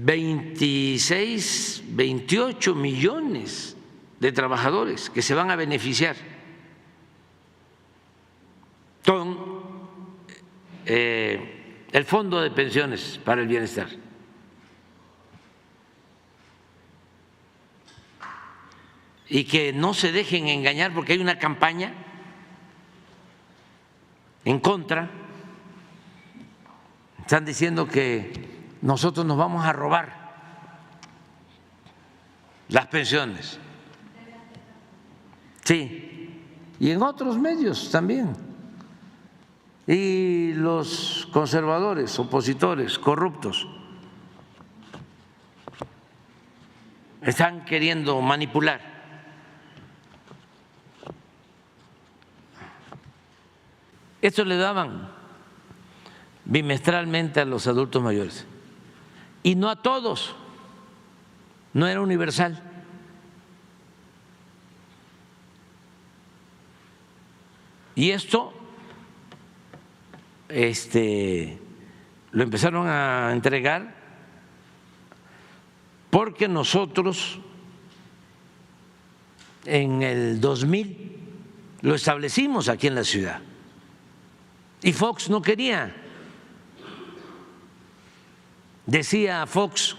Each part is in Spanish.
26, 28 millones de trabajadores que se van a beneficiar con el Fondo de Pensiones para el Bienestar. Y que no se dejen engañar porque hay una campaña en contra. Están diciendo que nosotros nos vamos a robar las pensiones. Sí, y en otros medios también. Y los conservadores, opositores, corruptos, están queriendo manipular. Esto le daban bimestralmente a los adultos mayores y no a todos, no era universal. Y esto lo empezaron a entregar porque nosotros en el 2000 lo establecimos aquí en la ciudad y Fox no quería. Decía Fox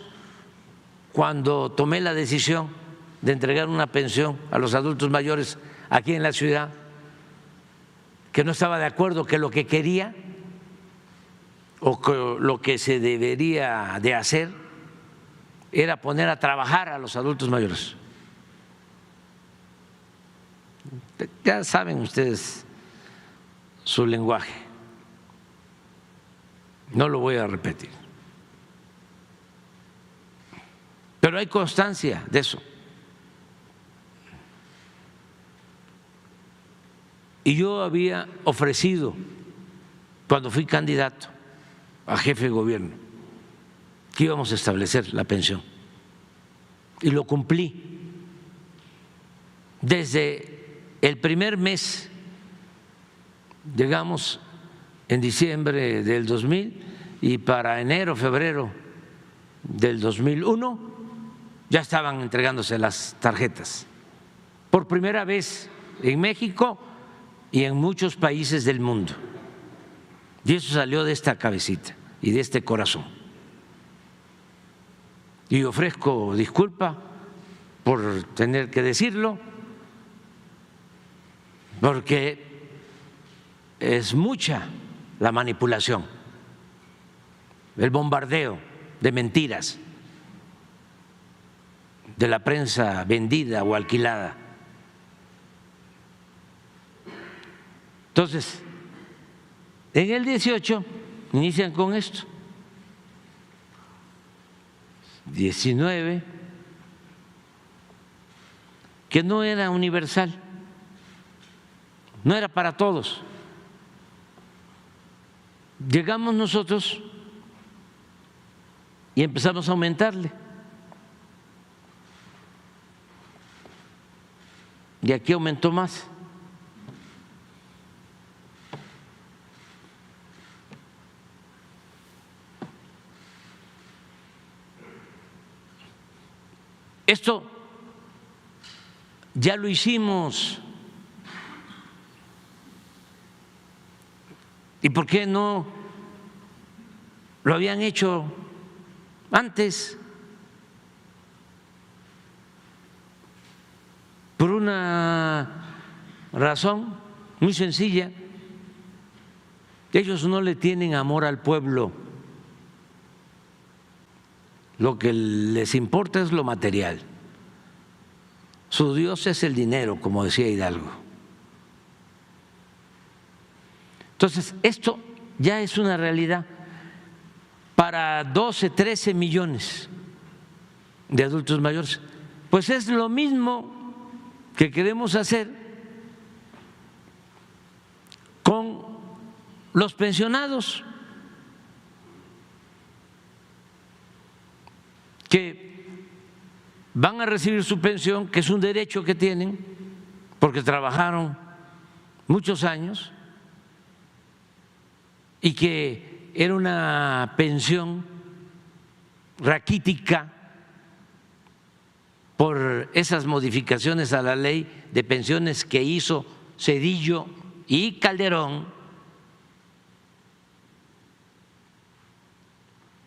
cuando tomé la decisión de entregar una pensión a los adultos mayores aquí en la ciudad que no estaba de acuerdo, que lo que quería o que lo que se debería de hacer era poner a trabajar a los adultos mayores. Ya saben ustedes su lenguaje, no lo voy a repetir, pero hay constancia de eso. Y yo había ofrecido, cuando fui candidato a jefe de gobierno, que íbamos a establecer la pensión. Y lo cumplí. Desde el primer mes, llegamos en diciembre del 2000 y para enero, febrero del 2001 ya estaban entregándose las tarjetas. Por primera vez en México y en muchos países del mundo. Y eso salió de esta cabecita y de este corazón. Y ofrezco disculpa por tener que decirlo, porque es mucha la manipulación, el bombardeo de mentiras de la prensa vendida o alquilada. Entonces, en el 18 inician con esto, 19, que no era universal, no era para todos. Llegamos nosotros y empezamos a aumentarle. Y aquí aumentó más. Esto ya lo hicimos. ¿Y por qué no lo habían hecho antes? Por una razón muy sencilla. Ellos no le tienen amor al pueblo. Lo que les importa es lo material. Su Dios es el dinero, como decía Hidalgo. Entonces, esto ya es una realidad para 12, 13 millones de adultos mayores. Pues es lo mismo que queremos hacer con los pensionados, que van a recibir su pensión, que es un derecho que tienen porque trabajaron muchos años y que era una pensión raquítica por esas modificaciones a la ley de pensiones que hizo Zedillo y Calderón.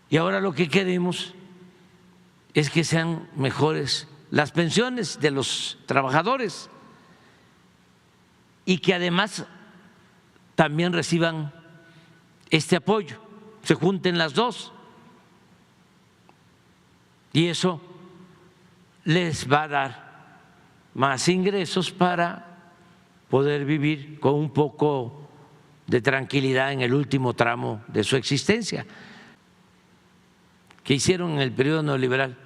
Y ahora lo que queremos es que sean mejores las pensiones de los trabajadores y que además también reciban este apoyo, se junten las dos. Y eso les va a dar más ingresos para poder vivir con un poco de tranquilidad en el último tramo de su existencia. ¿Qué hicieron en el periodo neoliberal?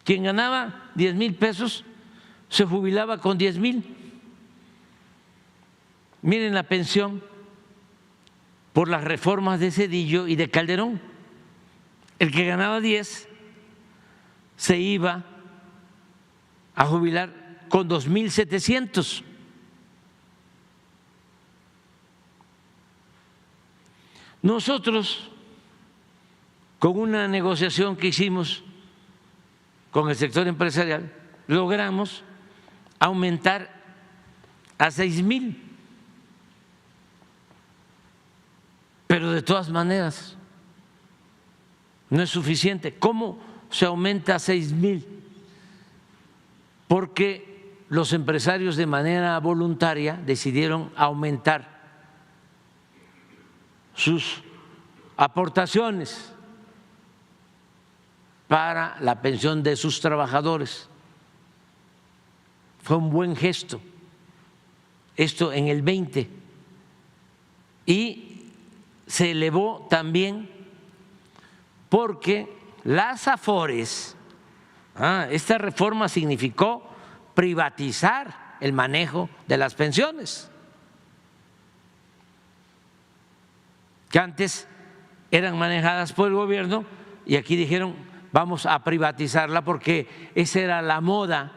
Quien ganaba 10,000 pesos se jubilaba con 10,000. Miren la pensión por las reformas de Zedillo y de Calderón. El que ganaba 10 se iba a jubilar con 2,700. Nosotros, con una negociación que hicimos con el sector empresarial, logramos aumentar a 6,000. Pero de todas maneras no es suficiente. ¿Cómo se aumenta a 6,000? Porque los empresarios de manera voluntaria decidieron aumentar sus aportaciones para la pensión de sus trabajadores. Fue un buen gesto, esto en el 20, y se elevó también porque las Afores, esta reforma significó privatizar el manejo de las pensiones, que antes eran manejadas por el gobierno, y aquí dijeron vamos a privatizarla porque esa era la moda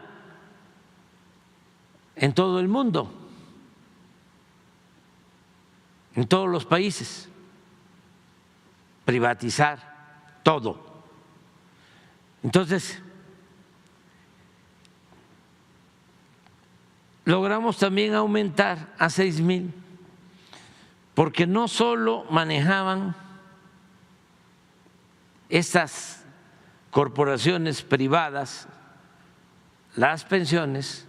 en todo el mundo, en todos los países, privatizar todo. Entonces, logramos también aumentar a 6,000, porque no solo manejaban estas corporaciones privadas las pensiones,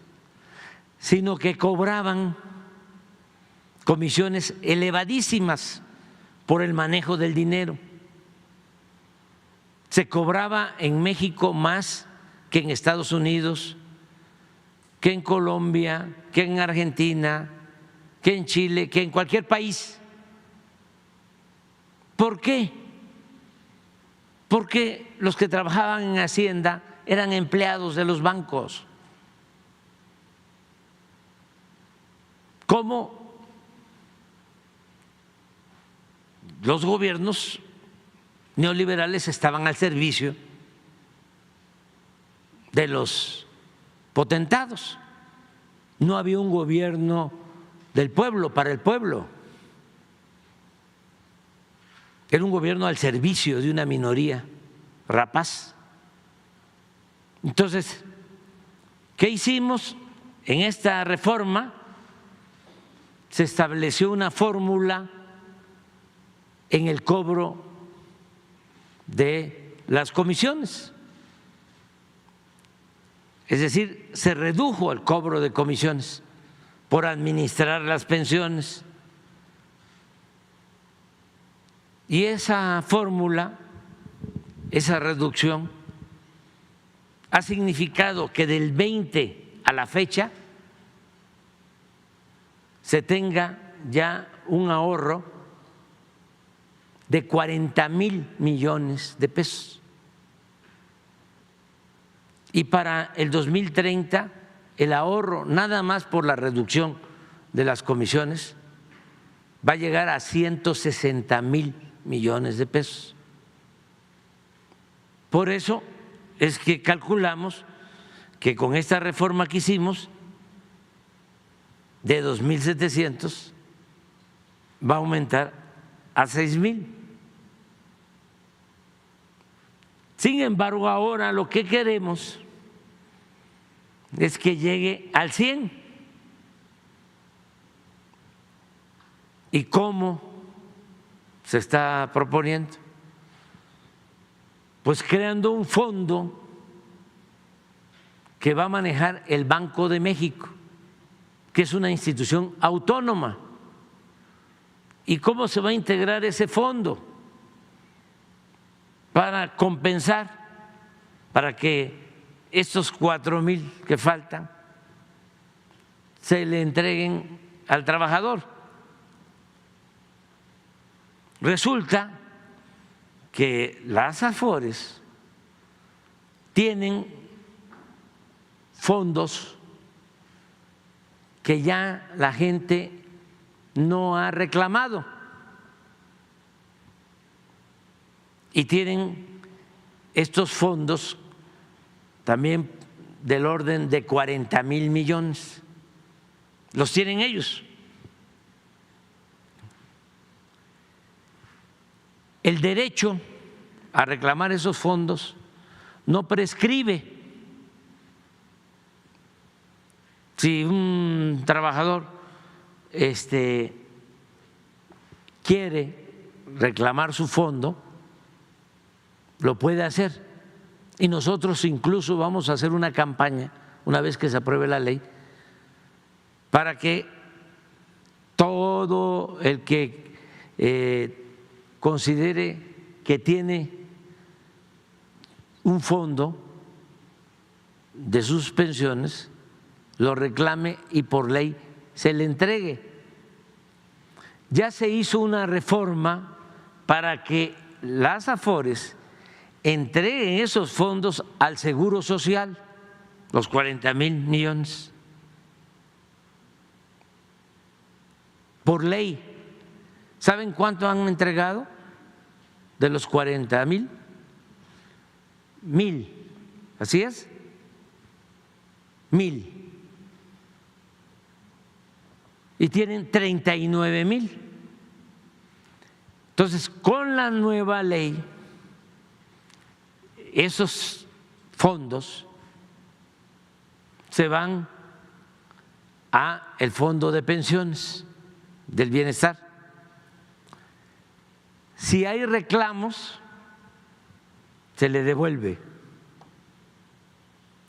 sino que cobraban comisiones elevadísimas por el manejo del dinero. Se cobraba en México más que en Estados Unidos, que en Colombia, que en Argentina, que en Chile, que en cualquier país. ¿Por qué? Porque los que trabajaban en Hacienda eran empleados de los bancos. ¿Cómo los gobiernos neoliberales estaban al servicio de los potentados? No había un gobierno del pueblo, para el pueblo. Era un gobierno al servicio de una minoría rapaz. Entonces, ¿qué hicimos? En esta reforma se estableció una fórmula en el cobro de las comisiones. Es decir, se redujo el cobro de comisiones por administrar las pensiones. Y esa fórmula, esa reducción, ha significado que del 20 a la fecha se tenga ya un ahorro de 40,000 millones de pesos. Y para el 2030 el ahorro, nada más por la reducción de las comisiones, va a llegar a 160,000 millones de pesos. Por eso es que calculamos que con esta reforma que hicimos de 2,700 va a aumentar a 6,000. Sin embargo, ahora lo que queremos es que llegue al 100. ¿Y cómo se está proponiendo? Pues creando un fondo que va a manejar el Banco de México, que es una institución autónoma. ¿Y cómo se va a integrar ese fondo? Para compensar, para que estos 4,000 que faltan se le entreguen al trabajador. Resulta que las AFORES tienen fondos que ya la gente no ha reclamado y tienen estos fondos también del orden de 40,000 millones, los tienen ellos. El derecho a reclamar esos fondos no prescribe. Si un trabajador quiere reclamar su fondo, lo puede hacer. Y nosotros incluso vamos a hacer una campaña, una vez que se apruebe la ley, para que todo el que considere que tiene un fondo de sus pensiones, lo reclame y por ley se le entregue. Ya se hizo una reforma para que las AFORES entreguen esos fondos al Seguro Social, los 40,000 millones, por ley. ¿Saben cuánto han entregado de los 40,000? 1,000, ¿así es? 1,000. Y tienen 39,000. Entonces, con la nueva ley, esos fondos se van a el Fondo de Pensiones del Bienestar. Si hay reclamos, se le devuelve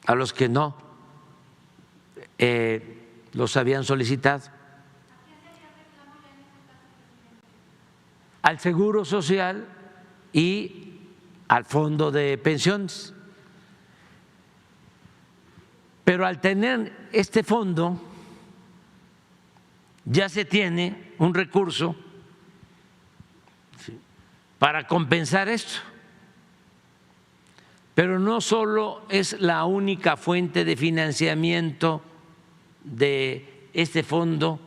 a los que no los habían solicitado. Al Seguro Social y al Fondo de Pensiones. Pero al tener este fondo, ya se tiene un recurso para compensar esto. Pero no solo es la única fuente de financiamiento de este fondo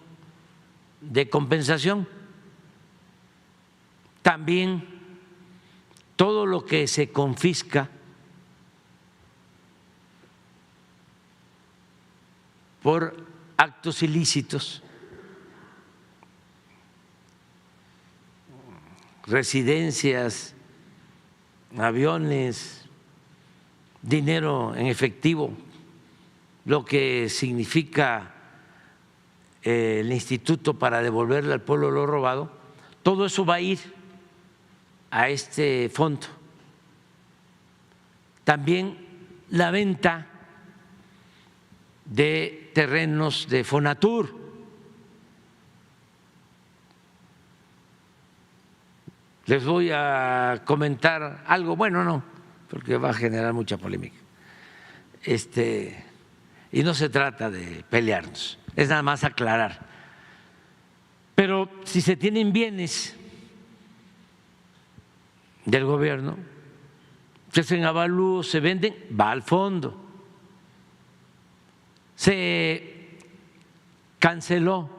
de compensación, también todo lo que se confisca por actos ilícitos, residencias, aviones, dinero en efectivo, lo que significa el instituto para devolverle al pueblo lo robado, todo eso va a ir a este fondo. También la venta de terrenos de Fonatur. Les voy a comentar algo, bueno, no, porque va a generar mucha polémica. Y no se trata de pelearnos, es nada más aclarar. Pero si se tienen bienes del gobierno, se hacen avalúos, se venden, va al fondo. Se canceló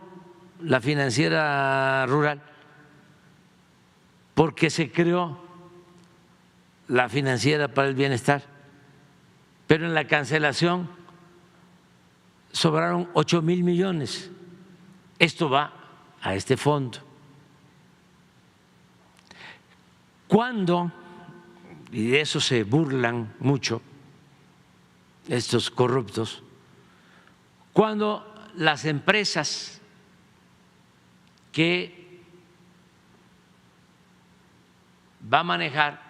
la financiera rural porque se creó la financiera para el bienestar, pero en la cancelación sobraron 8,000 millones. Esto va a este fondo. Cuando y de eso se burlan mucho estos corruptos, cuando las empresas que va a manejar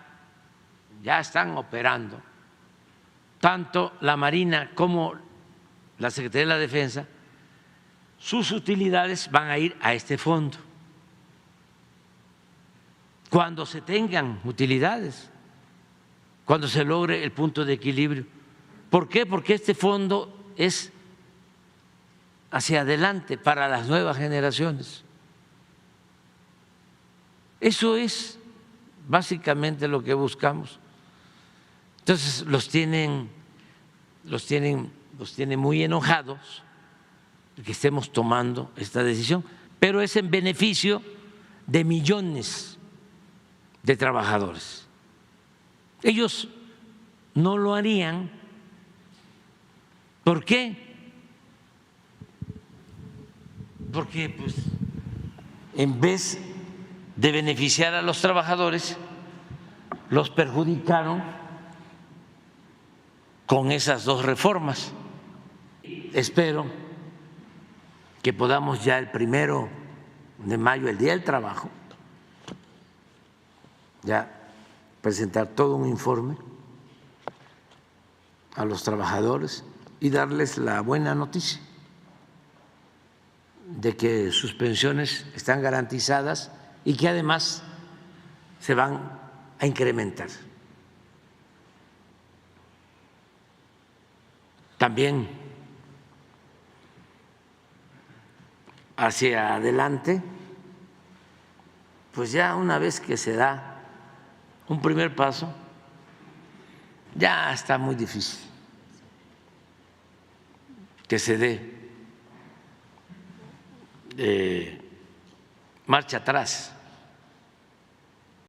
ya están operando, tanto la Marina como la Secretaría de la Defensa, sus utilidades van a ir a este fondo. Cuando se tengan utilidades, cuando se logre el punto de equilibrio. ¿Por qué? Porque este fondo es hacia adelante para las nuevas generaciones. Eso es básicamente lo que buscamos. Entonces los tienen muy enojados de que estemos tomando esta decisión, pero es en beneficio de millones de trabajadores. Ellos no lo harían. ¿Por qué? Porque pues en vez de beneficiar a los trabajadores, los perjudicaron con esas dos reformas. Espero que podamos ya el 1 de mayo, el Día del Trabajo, ya presentar todo un informe a los trabajadores y darles la buena noticia de que sus pensiones están garantizadas y que además se van a incrementar. También hacia adelante, pues ya una vez que se da un primer paso, ya está muy difícil que se dé marcha atrás.